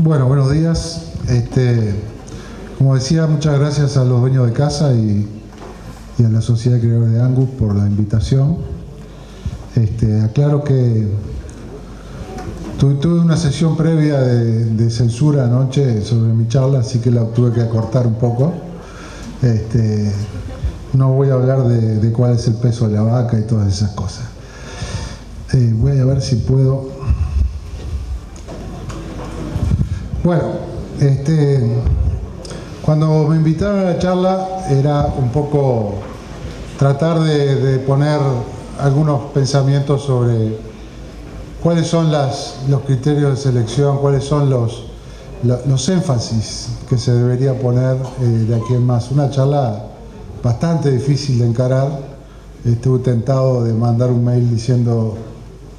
Bueno, buenos días. Como decía, muchas gracias a los dueños de casa y a la Sociedad de Creadores de Angus por la invitación. Aclaro que tuve una sesión previa de censura anoche sobre mi charla, así que la tuve que acortar un poco. No voy a hablar de cuál es el peso de la vaca y todas esas cosas. Voy a ver si puedo. Bueno, cuando me invitaron a la charla era un poco tratar de poner algunos pensamientos sobre cuáles son los criterios de selección, cuáles son los énfasis que se debería poner de aquí en más. Una charla bastante difícil de encarar. Estuve tentado de mandar un mail diciendo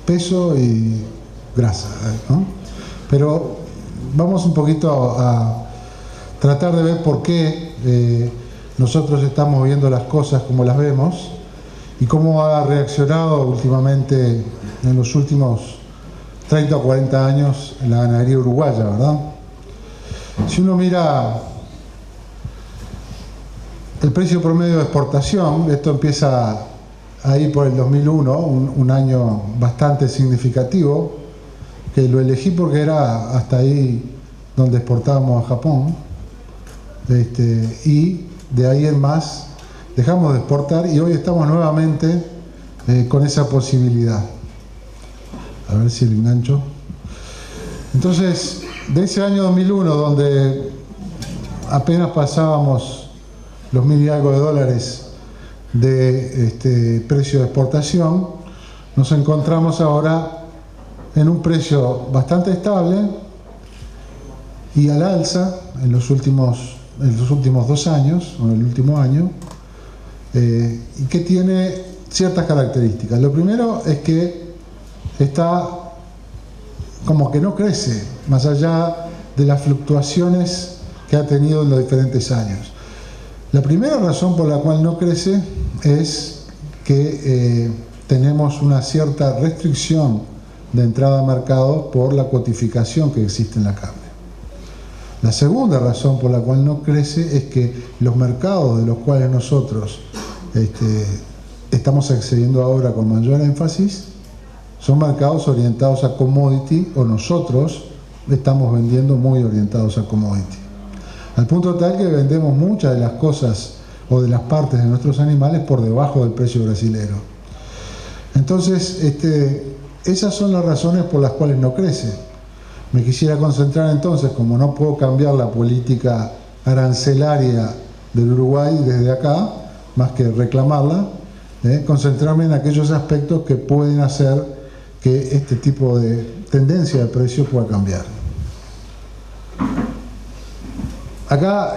peso y grasa, ¿no? Pero vamos un poquito a tratar de ver por qué nosotros estamos viendo las cosas como las vemos y cómo ha reaccionado últimamente en los últimos 30 o 40 años la ganadería uruguaya, ¿verdad? Si uno mira el precio promedio de exportación, esto empieza ahí por el 2001, un año bastante significativo, que lo elegí porque era hasta ahí donde exportábamos a Japón, y de ahí en más dejamos de exportar y hoy estamos nuevamente con esa posibilidad. A ver si lo engancho. Entonces, de ese año 2001, donde apenas pasábamos los 1.000 y algo de dólares de precio de exportación, nos encontramos ahora en un precio bastante estable y al alza en los últimos 2 años, o en el último año, y que tiene ciertas características. Lo primero es que está como que no crece, más allá de las fluctuaciones que ha tenido en los diferentes años. La primera razón por la cual no crece es que tenemos una cierta restricción de entrada a mercado por la cotificación que existe en la carne. La segunda razón por la cual no crece es que los mercados de los cuales nosotros estamos accediendo ahora con mayor énfasis son mercados orientados a commodity, o nosotros estamos vendiendo muy orientados a commodity. Al punto tal que vendemos muchas de las cosas o de las partes de nuestros animales por debajo del precio brasilero. Entonces, esas son las razones por las cuales no crece. Me quisiera concentrar entonces, como no puedo cambiar la política arancelaria del Uruguay desde acá, más que reclamarla, concentrarme en aquellos aspectos que pueden hacer que este tipo de tendencia de precios pueda cambiar. Acá,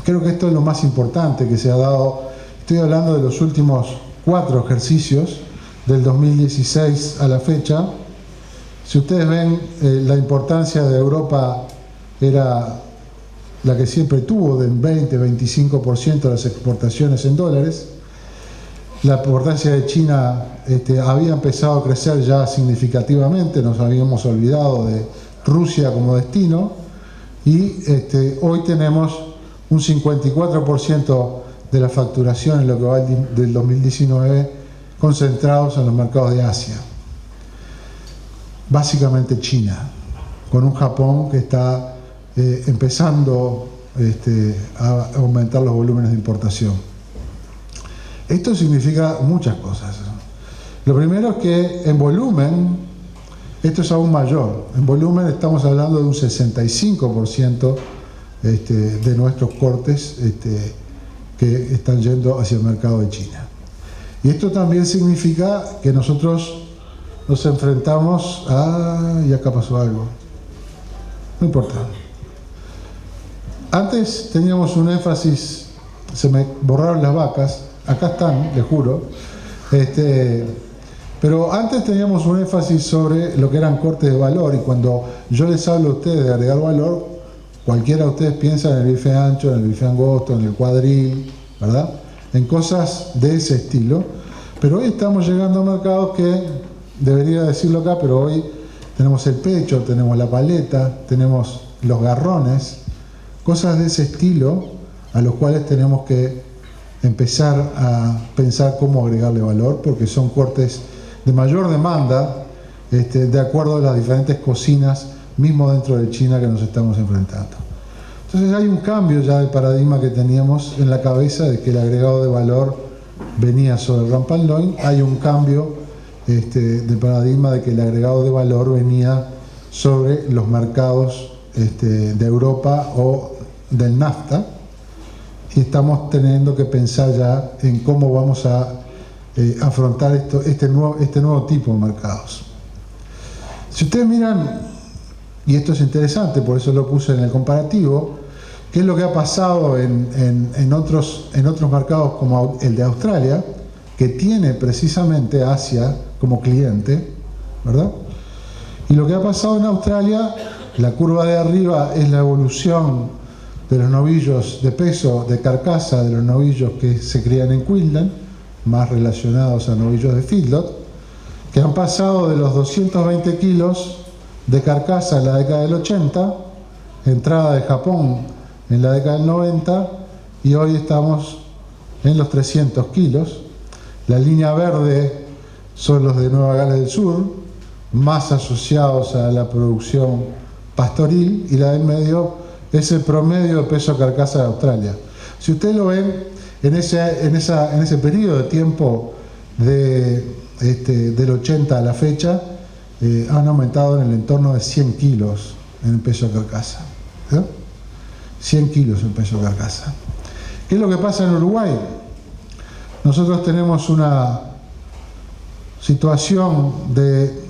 creo que esto es lo más importante que se ha dado. Estoy hablando de los últimos 4 ejercicios, del 2016 a la fecha. Si ustedes ven, la importancia de Europa era la que siempre tuvo, del 20-25% de las exportaciones en dólares. La importancia de China había empezado a crecer ya significativamente, nos habíamos olvidado de Rusia como destino, y hoy tenemos un 54% de la facturación en lo que va del 2019 concentrados en los mercados de Asia. Básicamente China, con un Japón que está empezando a aumentar los volúmenes de importación. Esto significa muchas cosas. Lo primero es que en volumen, esto es aún mayor. En volumen estamos hablando de un 65% de nuestros cortes que están yendo hacia el mercado de China. Y esto también significa que nosotros nos enfrentamos a... y acá pasó algo. No importa. Antes teníamos un énfasis, se me borraron las vacas, acá están, les juro. Pero antes teníamos un énfasis sobre lo que eran cortes de valor, y cuando yo les hablo a ustedes de agregar valor, cualquiera de ustedes piensa en el bife ancho, en el bife angosto, en el cuadril, ¿verdad? En cosas de ese estilo. Pero hoy estamos llegando a mercados que, debería decirlo acá, pero hoy tenemos el pecho, tenemos la paleta, tenemos los garrones, cosas de ese estilo a los cuales tenemos que empezar a pensar cómo agregarle valor, porque son cortes de mayor demanda, de acuerdo a las diferentes cocinas, mismo dentro de China, que nos estamos enfrentando. Entonces hay un cambio ya del paradigma que teníamos en la cabeza de que el agregado de valor venía sobre el Rampan Loin. Hay un cambio del paradigma de que el agregado de valor venía sobre los mercados de Europa o del NAFTA, y estamos teniendo que pensar ya en cómo vamos a afrontar este nuevo tipo de mercados. Si ustedes miran, y esto es interesante, por eso lo puse en el comparativo, qué es lo que ha pasado en otros mercados como el de Australia, que tiene precisamente Asia como cliente, ¿verdad? Y lo que ha pasado en Australia, la curva de arriba es la evolución de los novillos de peso, de carcasa, de los novillos que se crían en Queensland, más relacionados a novillos de feedlot, que han pasado de los 220 kilos de carcasa en la década del 80, entrada de Japón en la década del 90, y hoy estamos en los 300 kilos. La línea verde son los de Nueva Gales del Sur, más asociados a la producción pastoril, y la del medio es el promedio de peso carcasa de Australia. Si ustedes lo ven, en ese periodo de tiempo del 80 a la fecha, han aumentado en el entorno de 100 kilos en el peso de carcasa. 100 kilos en peso de carcasa. ¿Qué es lo que pasa en Uruguay? Nosotros tenemos una situación de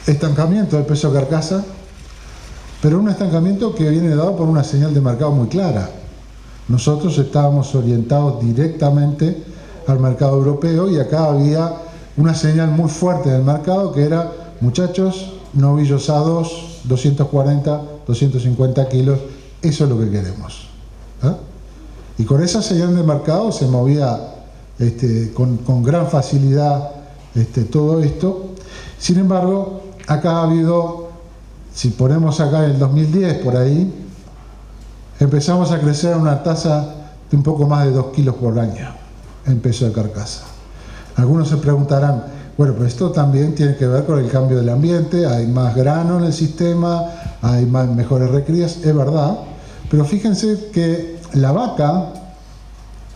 estancamiento del peso de carcasa, pero un estancamiento que viene dado por una señal de mercado muy clara. Nosotros estábamos orientados directamente al mercado europeo, y acá había una señal muy fuerte del mercado que era: muchachos, novillos A2, 240, 250 kilos, eso es lo que queremos. Y con esa señal de mercado se movía con gran facilidad todo esto. Sin embargo, acá ha habido, si ponemos acá en el 2010 por ahí, empezamos a crecer a una tasa de un poco más de 2 kilos por año en peso de carcasa. Algunos se preguntarán, bueno, pero esto también tiene que ver con el cambio del ambiente, hay más grano en el sistema, hay mejores recrías, es verdad, pero fíjense que la vaca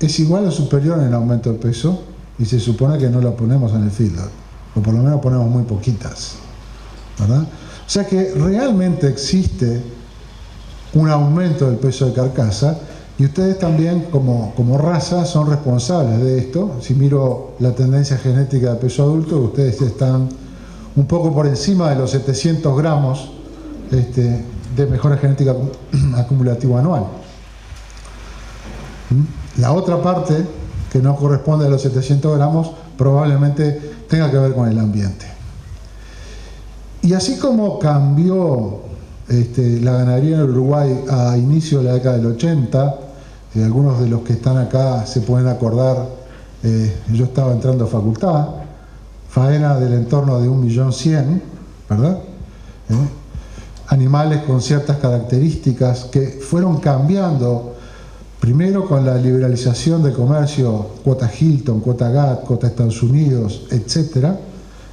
es igual o superior en el aumento de peso, y se supone que no la ponemos en el feedlot, o por lo menos ponemos muy poquitas, ¿verdad? O sea que realmente existe un aumento del peso de carcasa, y ustedes también como raza son responsables de esto. Si miro la tendencia genética de peso adulto, ustedes están un poco por encima de los 700 gramos de mejora genética acumulativa anual. La otra parte, que no corresponde a los 700 gramos, probablemente tenga que ver con el ambiente. Y así como cambió la ganadería en Uruguay a inicio de la década del 80, algunos de los que están acá se pueden acordar, yo estaba entrando a facultad, faena del entorno de 1.100.000, ¿verdad? Animales con ciertas características que fueron cambiando, primero con la liberalización del comercio, cuota Hilton, cuota GATT, cuota Estados Unidos, etcétera,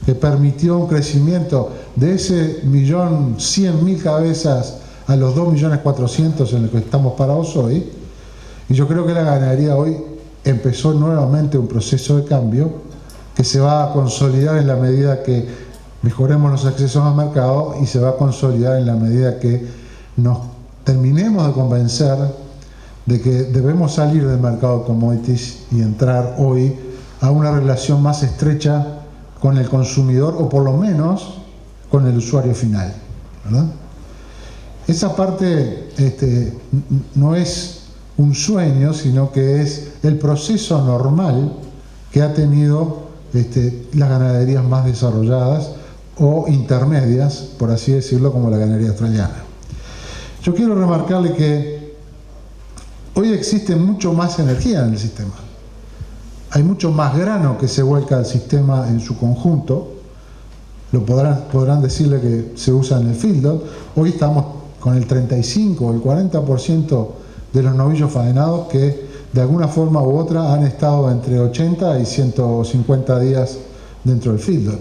que permitió un crecimiento de ese 1.100.000 cabezas a los 2.400.000 en el que estamos parados hoy. Y yo creo que la ganadería hoy empezó nuevamente un proceso de cambio que se va a consolidar en la medida que mejoremos los accesos al mercado, y se va a consolidar en la medida que nos terminemos de convencer de que debemos salir del mercado de commodities y entrar hoy a una relación más estrecha con el consumidor, o por lo menos con el usuario final, ¿verdad? Esa parte no es un sueño, sino que es el proceso normal que ha tenido las ganaderías más desarrolladas o intermedias, por así decirlo, como la ganadería australiana. Yo quiero remarcarle que hoy existe mucho más energía en el sistema. Hay mucho más grano que se vuelca al sistema en su conjunto. podrán decirle que se usa en el feedlot. Hoy estamos con el 35 o el 40% de los novillos faenados que de alguna forma u otra han estado entre 80 y 150 días dentro del feedlot.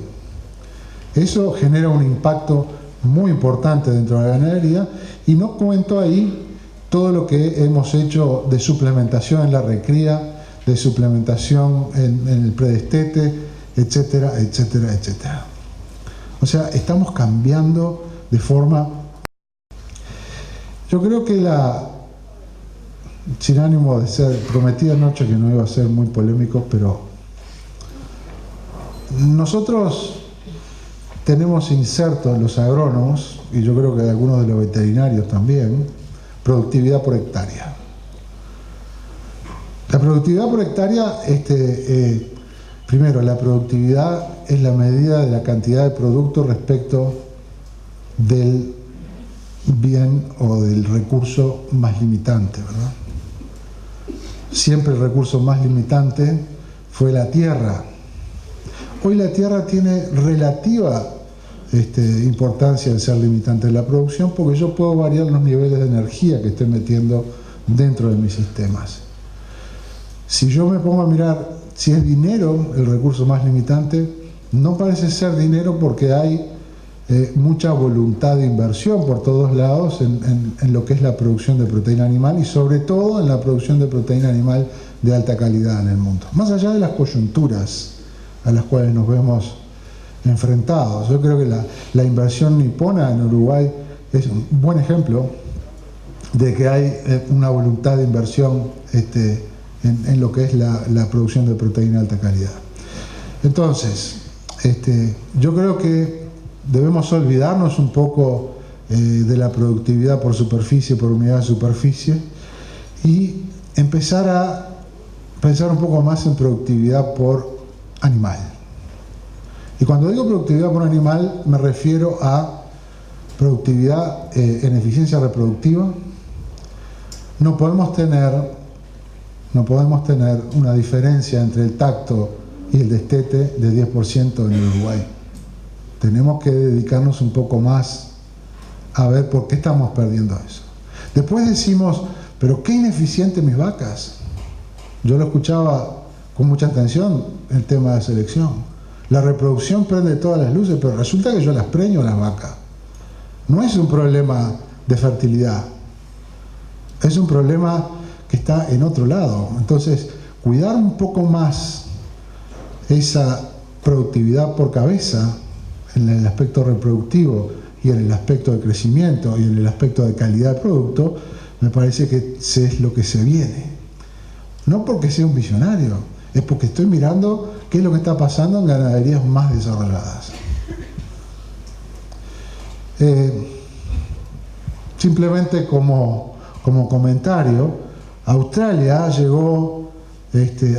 Eso genera un impacto muy importante dentro de la ganadería, y no cuento ahí todo lo que hemos hecho de suplementación en la recría, de suplementación en el predestete, etcétera, etcétera, etcétera. O sea, estamos cambiando de forma. Yo creo que sin ánimo de ser, prometí anoche que no iba a ser muy polémico, pero nosotros tenemos insertos los agrónomos, y yo creo que algunos de los veterinarios también, productividad por hectárea. La productividad por hectárea, primero, la productividad es la medida de la cantidad de producto respecto del bien o del recurso más limitante, ¿verdad? Siempre el recurso más limitante fue la tierra. Hoy la tierra tiene relativa importancia en ser limitante de la producción, porque yo puedo variar los niveles de energía que estoy metiendo dentro de mis sistemas. Si yo me pongo a mirar si es dinero el recurso más limitante, no parece ser dinero, porque hay mucha voluntad de inversión por todos lados en lo que es la producción de proteína animal, y sobre todo en la producción de proteína animal de alta calidad en el mundo. Más allá de las coyunturas a las cuales nos vemos enfrentados, yo creo que la inversión nipona en Uruguay es un buen ejemplo de que hay una voluntad de inversión en lo que es la producción de proteína de alta calidad. Entonces, yo creo que debemos olvidarnos un poco de la productividad por superficie, por unidad de superficie, y empezar a pensar un poco más en productividad por animal. Y cuando digo productividad por animal, me refiero a productividad en eficiencia reproductiva. No podemos tener una diferencia entre el tacto y el destete de 10% en el Uruguay. Tenemos que dedicarnos un poco más a ver por qué estamos perdiendo eso. Después decimos, pero qué ineficiente mis vacas. Yo lo escuchaba con mucha atención, el tema de selección. La reproducción prende todas las luces, pero resulta que yo las preño a las vacas. No es un problema de fertilidad, es un problema que está en otro lado. Entonces, cuidar un poco más esa productividad por cabeza en el aspecto reproductivo y en el aspecto de crecimiento y en el aspecto de calidad de producto, me parece que es lo que se viene. No porque sea un visionario, es porque estoy mirando qué es lo que está pasando en ganaderías más desarrolladas. Simplemente como comentario, Australia llegó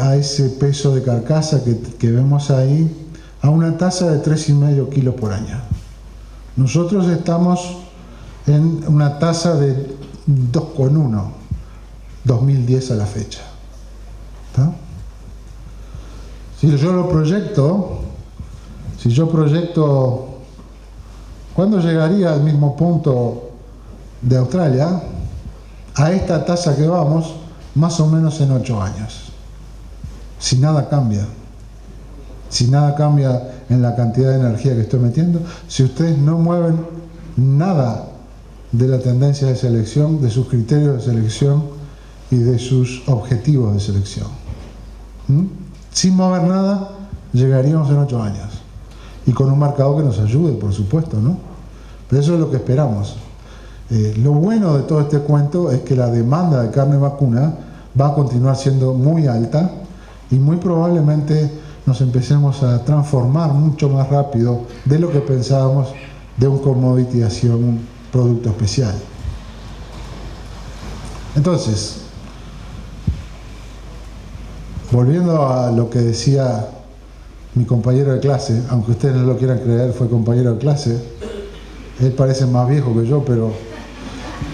a ese peso de carcasa que vemos ahí, a una tasa de 3,5 kilos por año. Nosotros estamos en una tasa de 2,1, 2010 a la fecha. ¿Está? Si yo proyecto, ¿cuándo llegaría al mismo punto de Australia? A esta tasa que vamos, más o menos en 8 años. Si nada cambia. Si nada cambia en la cantidad de energía que estoy metiendo, si ustedes no mueven nada de la tendencia de selección, de sus criterios de selección y de sus objetivos de selección. Sin mover nada, llegaríamos en 8 años. Y con un marcador que nos ayude, por supuesto, ¿no? Pero eso es lo que esperamos. Lo bueno de todo este cuento es que la demanda de carne vacuna va a continuar siendo muy alta, y muy probablemente nos empecemos a transformar mucho más rápido de lo que pensábamos de un commodity hacia un producto especial. Entonces, volviendo a lo que decía mi compañero de clase, aunque ustedes no lo quieran creer, fue compañero de clase. Él parece más viejo que yo, pero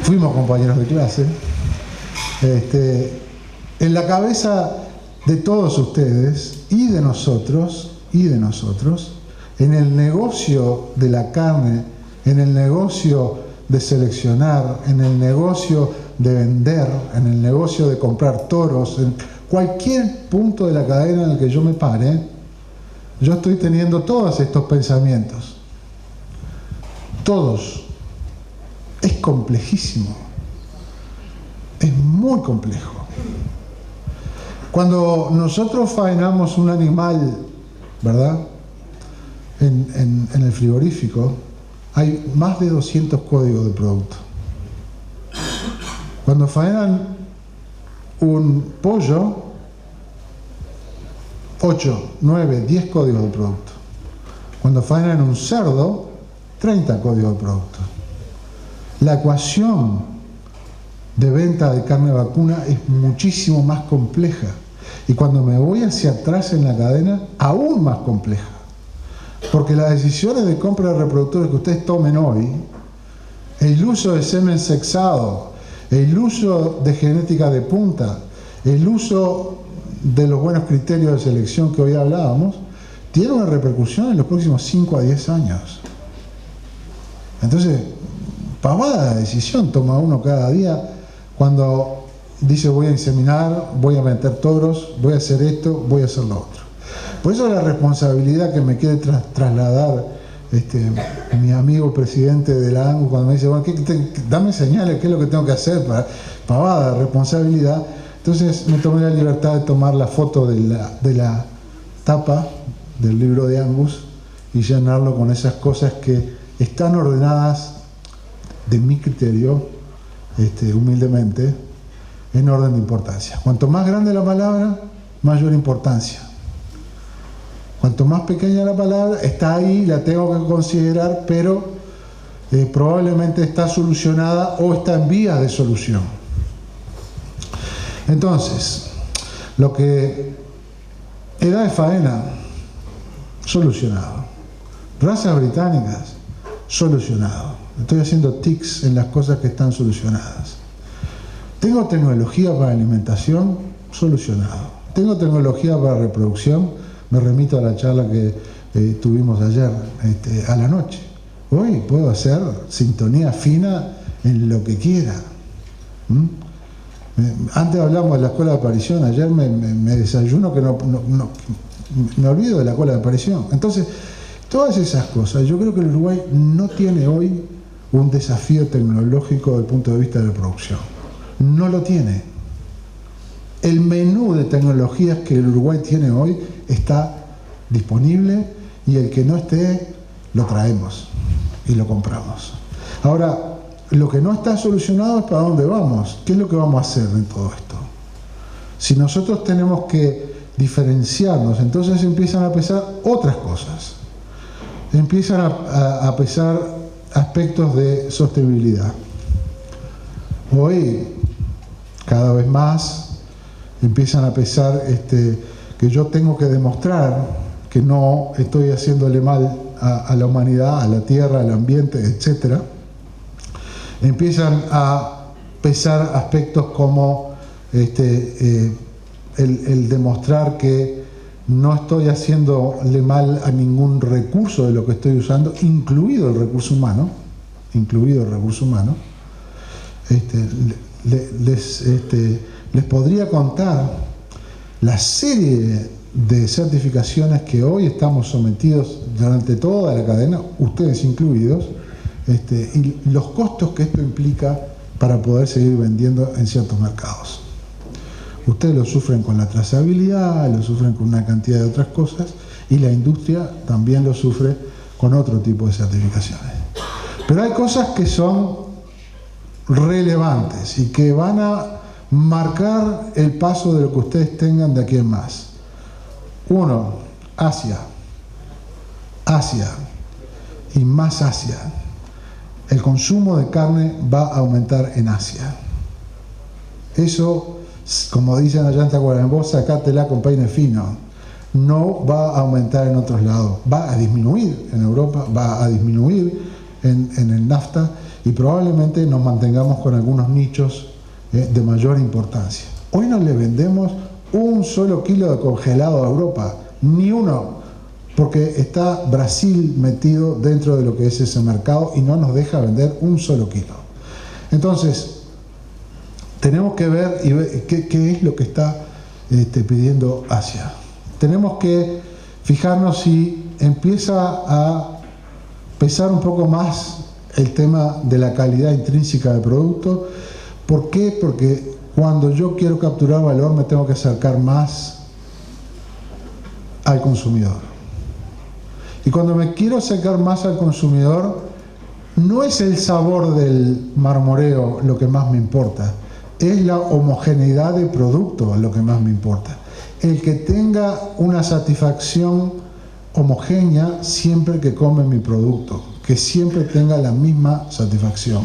fuimos compañeros de clase. En la cabeza de todos ustedes y de nosotros en el negocio de la carne, en el negocio de seleccionar, en el negocio de vender, en el negocio de comprar toros, en cualquier punto de la cadena en el que yo me pare, yo estoy teniendo todos estos pensamientos. Todos. Es complejísimo. Es muy complejo. Cuando nosotros faenamos un animal, ¿verdad?, en el frigorífico, hay más de 200 códigos de producto. Cuando faenan un pollo, 8, 9, 10 códigos de producto. Cuando faenan un cerdo, 30 códigos de producto. La ecuación de venta de carne vacuna es muchísimo más compleja. Y cuando me voy hacia atrás en la cadena, aún más compleja. Porque las decisiones de compra de reproductores que ustedes tomen hoy, el uso de semen sexado, el uso de genética de punta, el uso de los buenos criterios de selección que hoy hablábamos, tiene una repercusión en los próximos 5 a 10 años. Entonces, pavada de decisión toma uno cada día cuando dice voy a inseminar, voy a meter toros, voy a hacer esto, voy a hacer lo otro. Por eso la responsabilidad que me quiere trasladar mi amigo presidente de la ANGU cuando me dice, bueno, dame señales, qué es lo que tengo que hacer para pavada, responsabilidad. Entonces me tomé la libertad de tomar la foto de la tapa del libro de Angus y llenarlo con esas cosas que están ordenadas de mi criterio, humildemente, en orden de importancia. Cuanto más grande la palabra, mayor importancia. Cuanto más pequeña la palabra, está ahí, la tengo que considerar, pero probablemente está solucionada o está en vías de solución. Entonces, lo que edad de faena, solucionado. Razas británicas, solucionado. Estoy haciendo tics en las cosas que están solucionadas. Tengo tecnología para alimentación, solucionado. Tengo tecnología para reproducción, me remito a la charla que tuvimos ayer a la noche. Hoy puedo hacer sintonía fina en lo que quiera. Antes hablamos de la escuela de aparición, ayer me desayuno que no me olvido de la escuela de aparición. Entonces, todas esas cosas, yo creo que el Uruguay no tiene hoy un desafío tecnológico desde el punto de vista de la producción. No lo tiene. El menú de tecnologías que el Uruguay tiene hoy está disponible y el que no esté, lo traemos y lo compramos. Ahora, lo que no está solucionado es para dónde vamos. ¿Qué es lo que vamos a hacer en todo esto? Si nosotros tenemos que diferenciarnos, entonces empiezan a pesar otras cosas. Empiezan a pesar aspectos de sostenibilidad. Hoy, cada vez más, empiezan a pesar que yo tengo que demostrar que no estoy haciéndole mal a la humanidad, a la tierra, al ambiente, etc. Empiezan a pesar aspectos como el demostrar que no estoy haciéndole mal a ningún recurso de lo que estoy usando, incluido el recurso humano, les podría contar la serie de certificaciones que hoy estamos sometidos durante toda la cadena, ustedes incluidos, y los costos que esto implica para poder seguir vendiendo en ciertos mercados. Ustedes lo sufren con la trazabilidad, lo sufren con una cantidad de otras cosas, y la industria también lo sufre con otro tipo de certificaciones. Pero hay cosas que son relevantes y que van a marcar el paso de lo que ustedes tengan de aquí en más. Uno, Asia y más Asia. El consumo de carne va a aumentar en Asia. Eso, como dicen allá en Tacuarembó, sacátela con peine fino. No va a aumentar en otros lados. Va a disminuir en Europa, va a disminuir en el NAFTA y probablemente nos mantengamos con algunos nichos de mayor importancia. Hoy no le vendemos un solo kilo de congelado a Europa, ni uno, porque está Brasil metido dentro de lo que es ese mercado y no nos deja vender un solo kilo. Entonces, tenemos que ver qué es lo que está pidiendo Asia. Tenemos que fijarnos si empieza a pesar un poco más el tema de la calidad intrínseca del producto. ¿Por qué? Porque cuando yo quiero capturar valor me tengo que acercar más al consumidor. Y cuando me quiero acercar más al consumidor, no es el sabor del marmoreo lo que más me importa, es la homogeneidad del producto lo que más me importa. El que tenga una satisfacción homogénea siempre que come mi producto, que siempre tenga la misma satisfacción,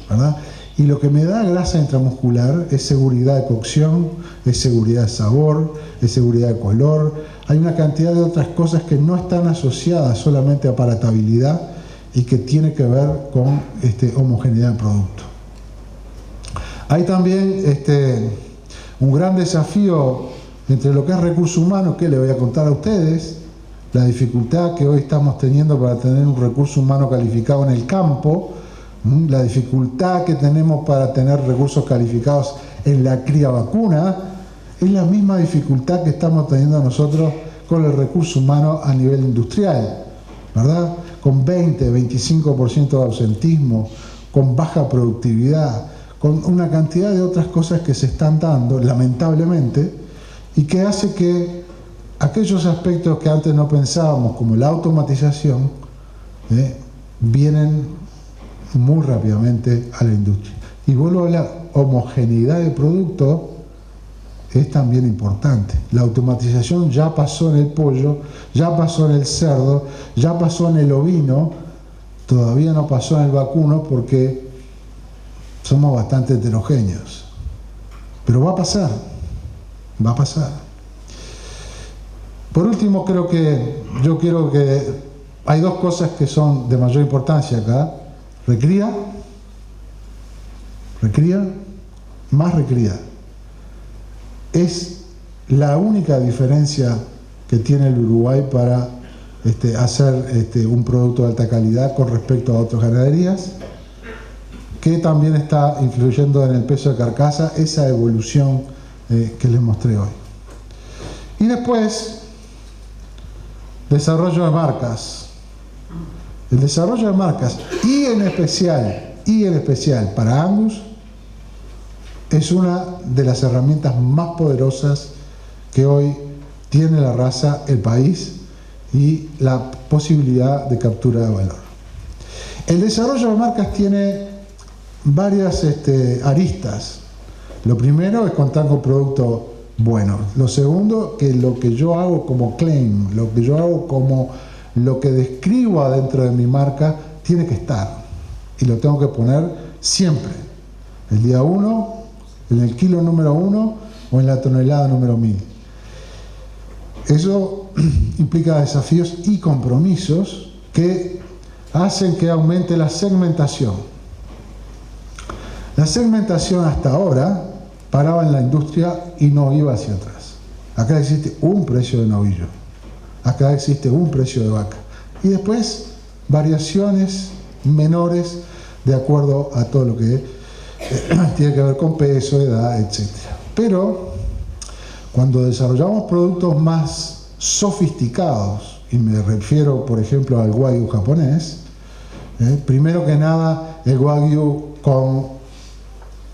¿verdad? Y lo que me da grasa intramuscular es seguridad de cocción, es seguridad de sabor, es seguridad de color. Hay una cantidad de otras cosas que no están asociadas solamente a palatabilidad y que tiene que ver con homogeneidad del producto. Hay también un gran desafío entre lo que es recurso humano, que le voy a contar a ustedes, la dificultad que hoy estamos teniendo para tener un recurso humano calificado en el campo, la dificultad que tenemos para tener recursos calificados en la cría vacuna, es la misma dificultad que estamos teniendo nosotros con el recurso humano a nivel industrial, ¿verdad? Con 20-25% de ausentismo, con baja productividad, con una cantidad de otras cosas que se están dando, lamentablemente, y que hace que aquellos aspectos que antes no pensábamos, como la automatización, vienen muy rápidamente a la industria. Y vuelvo a la homogeneidad de producto, es también importante. La automatización ya pasó en el pollo, ya pasó en el cerdo, ya pasó en el ovino, todavía no pasó en el vacuno porque somos bastante heterogéneos. Pero va a pasar, va a pasar. Por último, yo quiero que hay dos cosas que son de mayor importancia acá. Recría, más recría. Es la única diferencia que tiene el Uruguay para hacer un producto de alta calidad con respecto a otras ganaderías, que también está influyendo en el peso de carcasa, esa evolución que les mostré hoy. Y después, desarrollo de marcas. El desarrollo de marcas, y en especial para Angus, es una de las herramientas más poderosas que hoy tiene la raza, el país, y la posibilidad de captura de valor. El desarrollo de marcas tiene varias aristas. Lo primero es contar con productos buenos. Lo segundo, que lo que yo hago como claim, lo que yo hago como lo que describo adentro de mi marca, tiene que estar. Y lo tengo que poner siempre. El día 1, en el kilo número 1 o en la tonelada número 1000. Eso implica desafíos y compromisos que hacen que aumente la segmentación. La segmentación hasta ahora paraba en la industria y no iba hacia atrás. Acá existe un precio de novillo, acá existe un precio de vaca y después variaciones menores de acuerdo a todo lo que tiene que ver con peso, edad, etc. Pero cuando desarrollamos productos más sofisticados, y me refiero por ejemplo al Wagyu japonés, primero que nada el Wagyu con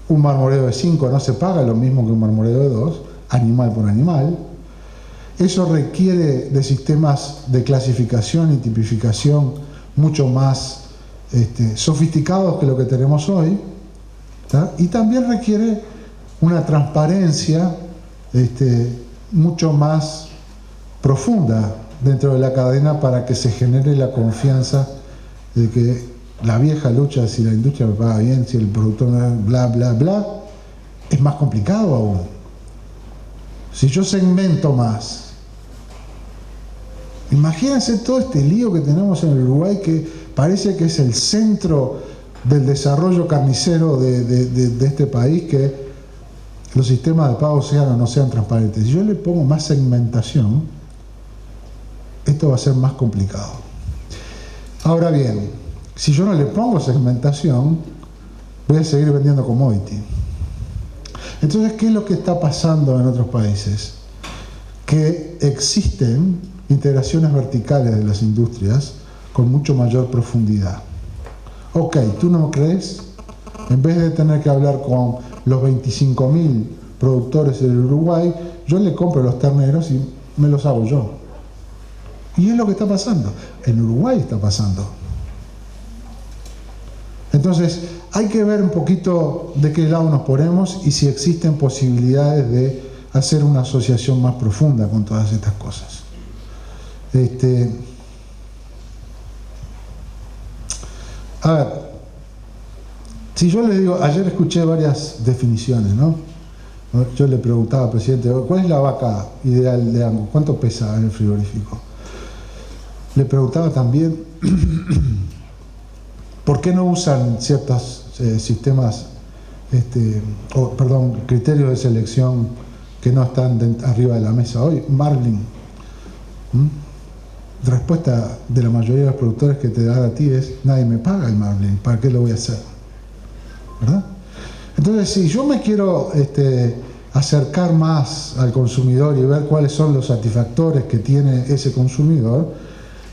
un marmoreo de 5 no se paga lo mismo que un marmoreo de 2, animal por animal. Eso requiere de sistemas de clasificación y tipificación mucho más sofisticados que lo que tenemos hoy, ¿tá? Y también requiere una transparencia mucho más profunda dentro de la cadena para que se genere la confianza de que la vieja lucha, si la industria me paga bien, si el productor bla bla bla, es más complicado aún. Si yo segmento más, imagínense todo este lío que tenemos en el Uruguay, que parece que es el centro del desarrollo carnicero de este país, que los sistemas de pago sean o no sean transparentes. Si yo le pongo más segmentación, esto va a ser más complicado. Ahora bien, si yo no le pongo segmentación, voy a seguir vendiendo commodity. Entonces, ¿qué es lo que está pasando en otros países? Que existen integraciones verticales de las industrias con mucho mayor profundidad. Ok, ¿tú no crees? En vez de tener que hablar con los 25.000 productores del Uruguay, yo le compro los terneros y me los hago yo. Y es lo que está pasando. En Uruguay está pasando. Entonces, hay que ver un poquito de qué lado nos ponemos y si existen posibilidades de hacer una asociación más profunda con todas estas cosas. A ver, si yo les digo, ayer escuché varias definiciones, ¿no? Yo le preguntaba al presidente, ¿cuál es la vaca ideal de Angus? ¿Cuánto pesa en el frigorífico? Le preguntaba también, ¿por qué no usan ciertos sistemas, criterios de selección que no están arriba de la mesa hoy? Marlin. La respuesta de la mayoría de los productores que te da a ti es: nadie me paga el marlin, ¿para qué lo voy a hacer? ¿Verdad? Entonces, si yo me quiero acercar más al consumidor y ver cuáles son los satisfactores que tiene ese consumidor,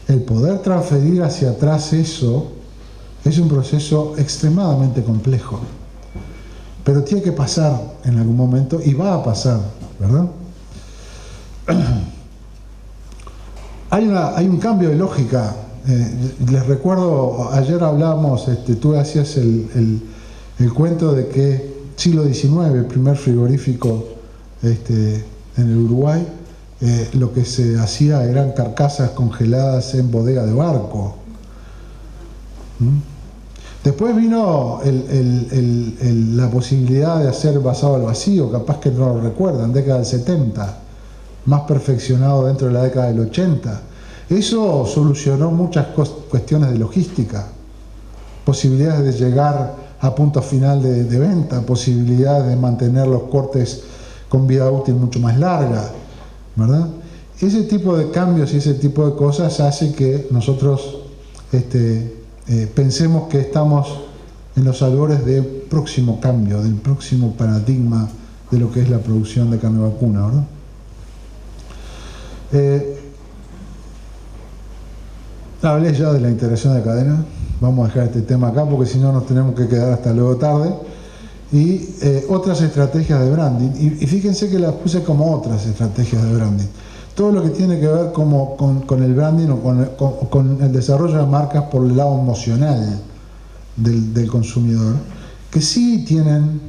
el poder transferir hacia atrás eso es un proceso extremadamente complejo. Pero tiene que pasar en algún momento y va a pasar, ¿verdad? Hay un cambio de lógica. Les recuerdo, ayer hablábamos, tú hacías el cuento de que siglo XIX, el primer frigorífico en el Uruguay, lo que se hacía eran carcasas congeladas en bodega de barco. Después vino la posibilidad de hacer basado al vacío, capaz que no lo recuerdan, década del 70, más perfeccionado dentro de la década del 80. Eso solucionó muchas cuestiones de logística, posibilidades de llegar a punto final de venta, posibilidades de mantener los cortes con vida útil mucho más larga, ¿verdad? Ese tipo de cambios y ese tipo de cosas hace que nosotros pensemos que estamos en los albores del próximo cambio, del próximo paradigma de lo que es la producción de carne vacuna, ¿verdad? Hablé ya de la integración de cadena. Vamos a dejar este tema acá porque si no nos tenemos que quedar hasta luego tarde. Y otras estrategias de branding. Y fíjense que las puse como otras estrategias de branding. Todo lo que tiene que ver con el branding o con el desarrollo de marcas por el lado emocional del consumidor, que sí tienen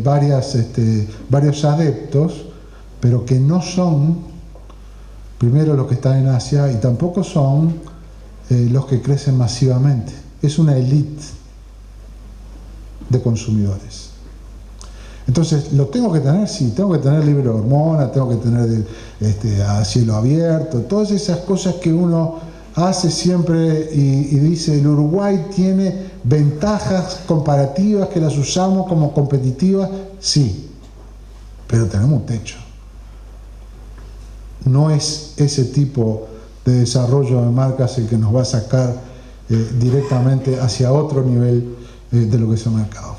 varios adeptos, pero que no son primero los que están en Asia y tampoco son los que crecen masivamente. Es una élite de consumidores. Entonces, ¿lo tengo que tener? Sí, tengo que tener libre hormona, tengo que tener a cielo abierto, todas esas cosas que uno hace siempre y dice, el Uruguay tiene ventajas comparativas que las usamos como competitivas. Sí, pero tenemos un techo. No es ese tipo de desarrollo de marcas el que nos va a sacar directamente hacia otro nivel de lo que es el mercado.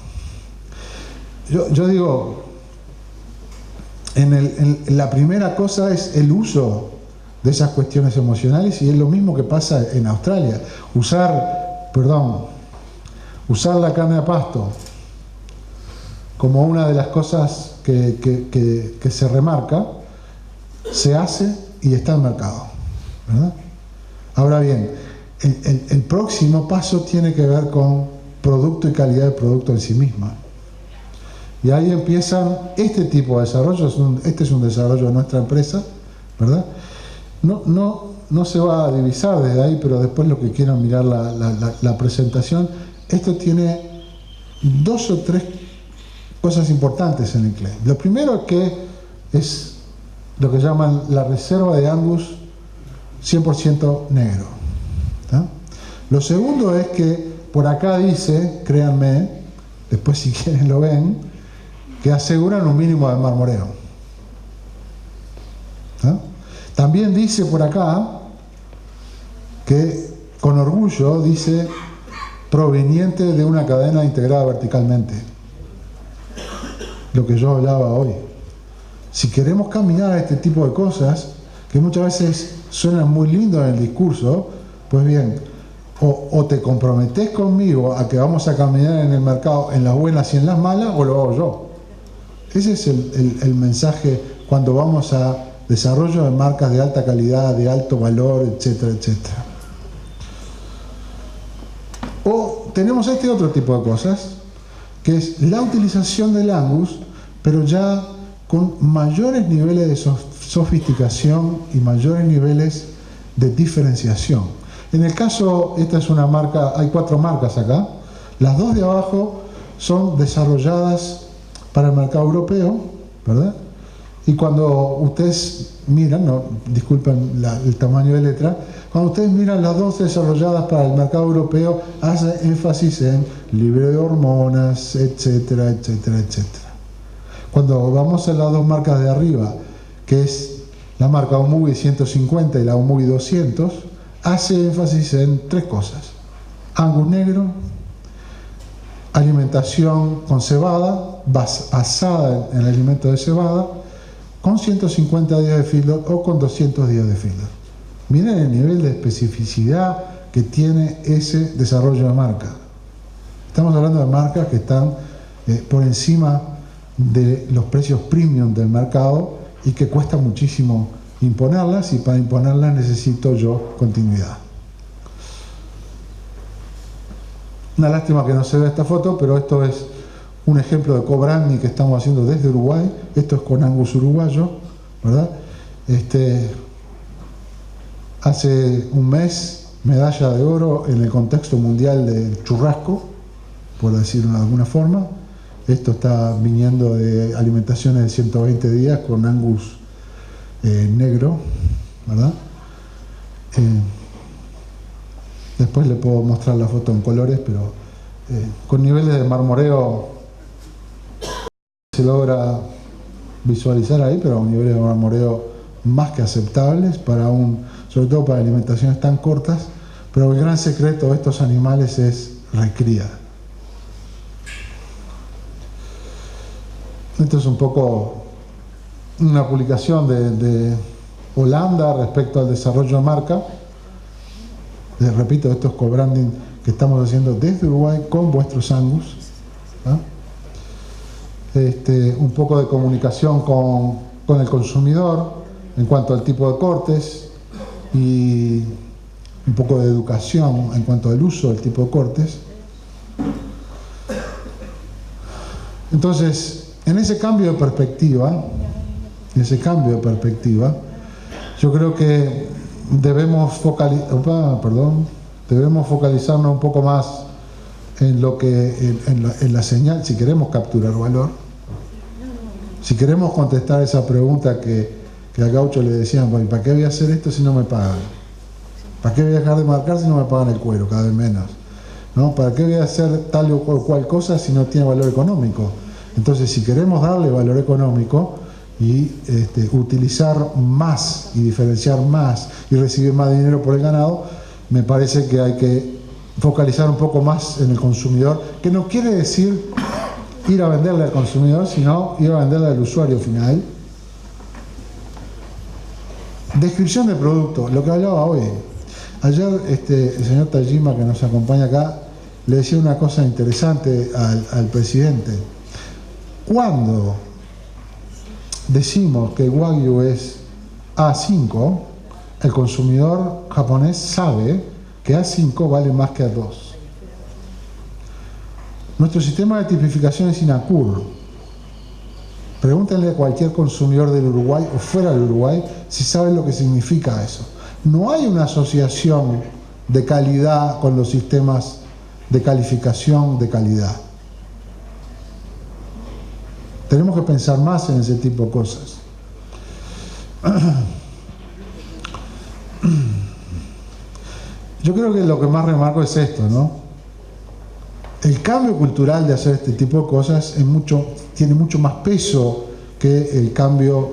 Yo digo, la primera cosa es el uso de esas cuestiones emocionales, y es lo mismo que pasa en Australia. Usar la carne a pasto como una de las cosas que se remarca, se hace y está en el mercado, ¿verdad? Ahora bien, el próximo paso tiene que ver con producto y calidad del producto en sí misma. Y ahí empiezan este tipo de desarrollos. Este es un desarrollo de nuestra empresa, ¿verdad? No se va a divisar desde ahí, pero después lo que quieran mirar la presentación, esto tiene 2 o 3 cosas importantes en el claim. Lo primero es lo que llaman la reserva de Angus 100% negro, ¿tá? Lo segundo es que por acá dice, créanme, después si quieren lo ven, que aseguran un mínimo de marmoreo, ¿tá? También dice por acá que con orgullo dice proveniente de una cadena integrada verticalmente. Lo que yo hablaba hoy. Si queremos caminar a este tipo de cosas, que muchas veces suenan muy lindos en el discurso, pues bien, o te comprometés conmigo a que vamos a caminar en el mercado en las buenas y en las malas, o lo hago yo. Ese es el mensaje cuando vamos a desarrollo de marcas de alta calidad, de alto valor, etcétera, etcétera. O tenemos este otro tipo de cosas, que es la utilización del Angus, pero ya con mayores niveles de sofisticación y mayores niveles de diferenciación. En el caso, esta es una marca, hay 4 marcas acá, las 2 de abajo son desarrolladas para el mercado europeo, ¿verdad? Y cuando ustedes miran, no, disculpen el tamaño de letra, cuando ustedes miran las 2 desarrolladas para el mercado europeo, hace énfasis en libre de hormonas, etcétera, etcétera, etcétera. Cuando vamos a las 2 marcas de arriba, que es la marca Omugi 150 y la Omugi 200, hace énfasis en 3 cosas: Angus negro, alimentación con cebada, basada en el alimento de cebada, con 150 días de feedlot o con 200 días de feedlot. Miren el nivel de especificidad que tiene ese desarrollo de marca. Estamos hablando de marcas que están por encima de los precios premium del mercado y que cuesta muchísimo imponerlas, y para imponerlas necesito yo continuidad. Una lástima que no se vea esta foto, pero esto es un ejemplo de co-branding que estamos haciendo desde Uruguay. Esto es con Angus uruguayo, ¿verdad? Hace un mes, medalla de oro en el contexto mundial del churrasco, por decirlo de alguna forma. Esto está viniendo de alimentaciones de 120 días con Angus negro, ¿verdad? Después le puedo mostrar la foto en colores, pero con niveles de marmoreo se logra visualizar ahí, pero a un nivel de marmoreo más que aceptables sobre todo para alimentaciones tan cortas. Pero el gran secreto de estos animales es recría. Esto es un poco una publicación de Holanda respecto al desarrollo de marca. Les repito, esto es co-branding que estamos haciendo desde Uruguay con vuestros Angus, ¿no? Un poco de comunicación con el consumidor en cuanto al tipo de cortes y un poco de educación en cuanto al uso del tipo de cortes. Entonces, en ese cambio de perspectiva, yo creo que debemos focalizarnos un poco más en lo que en la señal, si queremos capturar valor, si queremos contestar esa pregunta que al gaucho le decían: ¿para qué voy a hacer esto si no me pagan? ¿Para qué voy a dejar de marcar si no me pagan el cuero, cada vez menos? ¿No? ¿Para qué voy a hacer tal o cual cosa si no tiene valor económico? Entonces, si queremos darle valor económico y utilizar más y diferenciar más y recibir más dinero por el ganado, me parece que hay que focalizar un poco más en el consumidor, que no quiere decir ir a venderle al consumidor, sino ir a venderle al usuario final. Descripción del producto, lo que hablaba hoy. Ayer el señor Tajima, que nos acompaña acá, le decía una cosa interesante al presidente. Cuando decimos que el Wagyu es A5, el consumidor japonés sabe que A5 vale más que A2. Nuestro sistema de tipificación es INACUR. Pregúntenle a cualquier consumidor del Uruguay o fuera del Uruguay si sabe lo que significa eso. No hay una asociación de calidad con los sistemas de calificación de calidad. Tenemos que pensar más en ese tipo de cosas. Yo creo que lo que más remarco es esto, ¿no? El cambio cultural de hacer este tipo de cosas tiene mucho más peso que el cambio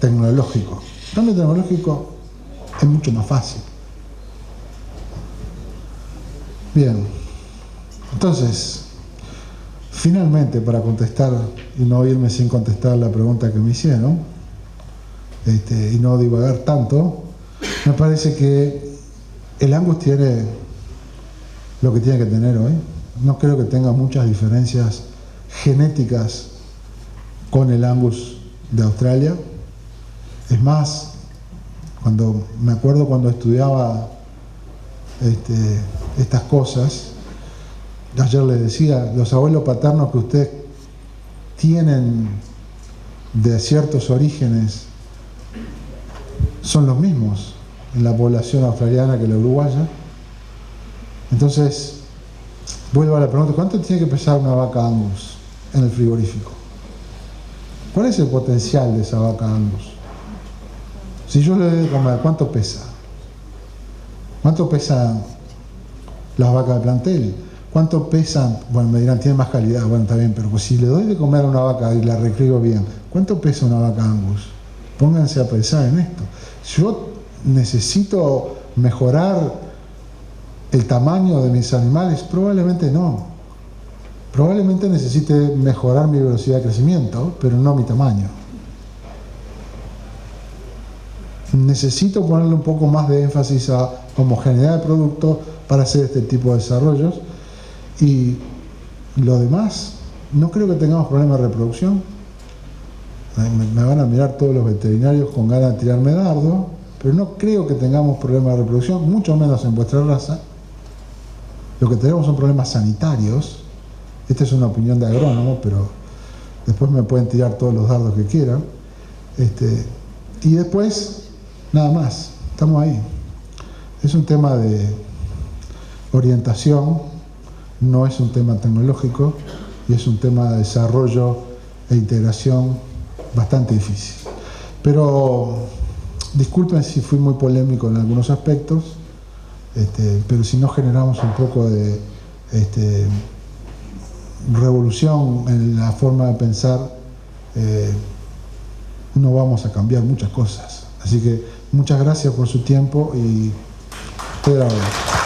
tecnológico. El cambio tecnológico es mucho más fácil. Bien, entonces, finalmente, para contestar y no irme sin contestar la pregunta que me hicieron, y no divagar tanto, me parece que el Angus tiene lo que tiene que tener hoy. No creo que tenga muchas diferencias genéticas con el Angus de Australia. Es más, me acuerdo cuando estudiaba estas cosas, ayer les decía, los abuelos paternos que ustedes tienen de ciertos orígenes son los mismos en la población australiana que la uruguaya. Entonces, vuelvo a la pregunta, ¿cuánto tiene que pesar una vaca Angus en el frigorífico? ¿Cuál es el potencial de esa vaca Angus? Si yo le doy de comer, ¿cuánto pesa? ¿Cuánto pesan las vacas de plantel? ¿Cuánto pesan? Bueno, me dirán, tiene más calidad. Bueno, está bien, pero pues si le doy de comer a una vaca y la recrío bien, ¿cuánto pesa una vaca Angus? Pónganse a pensar en esto. Yo necesito mejorar el tamaño de mis animales, probablemente no. Probablemente necesite mejorar mi velocidad de crecimiento, pero no mi tamaño. Necesito ponerle un poco más de énfasis a homogeneidad de producto para hacer este tipo de desarrollos. Y lo demás, no creo que tengamos problemas de reproducción. Me van a mirar todos los veterinarios con ganas de tirarme dardo, pero no creo que tengamos problemas de reproducción, mucho menos en vuestra raza. Lo que tenemos son problemas sanitarios. Esta es una opinión de agrónomo, pero después me pueden tirar todos los dardos que quieran. Y después, nada más, estamos ahí. Es un tema de orientación, no es un tema tecnológico, y es un tema de desarrollo e integración bastante difícil. Pero disculpen si fui muy polémico en algunos aspectos, pero si no generamos un poco de revolución en la forma de pensar, no vamos a cambiar muchas cosas. Así que muchas gracias por su tiempo y estoy de la hora.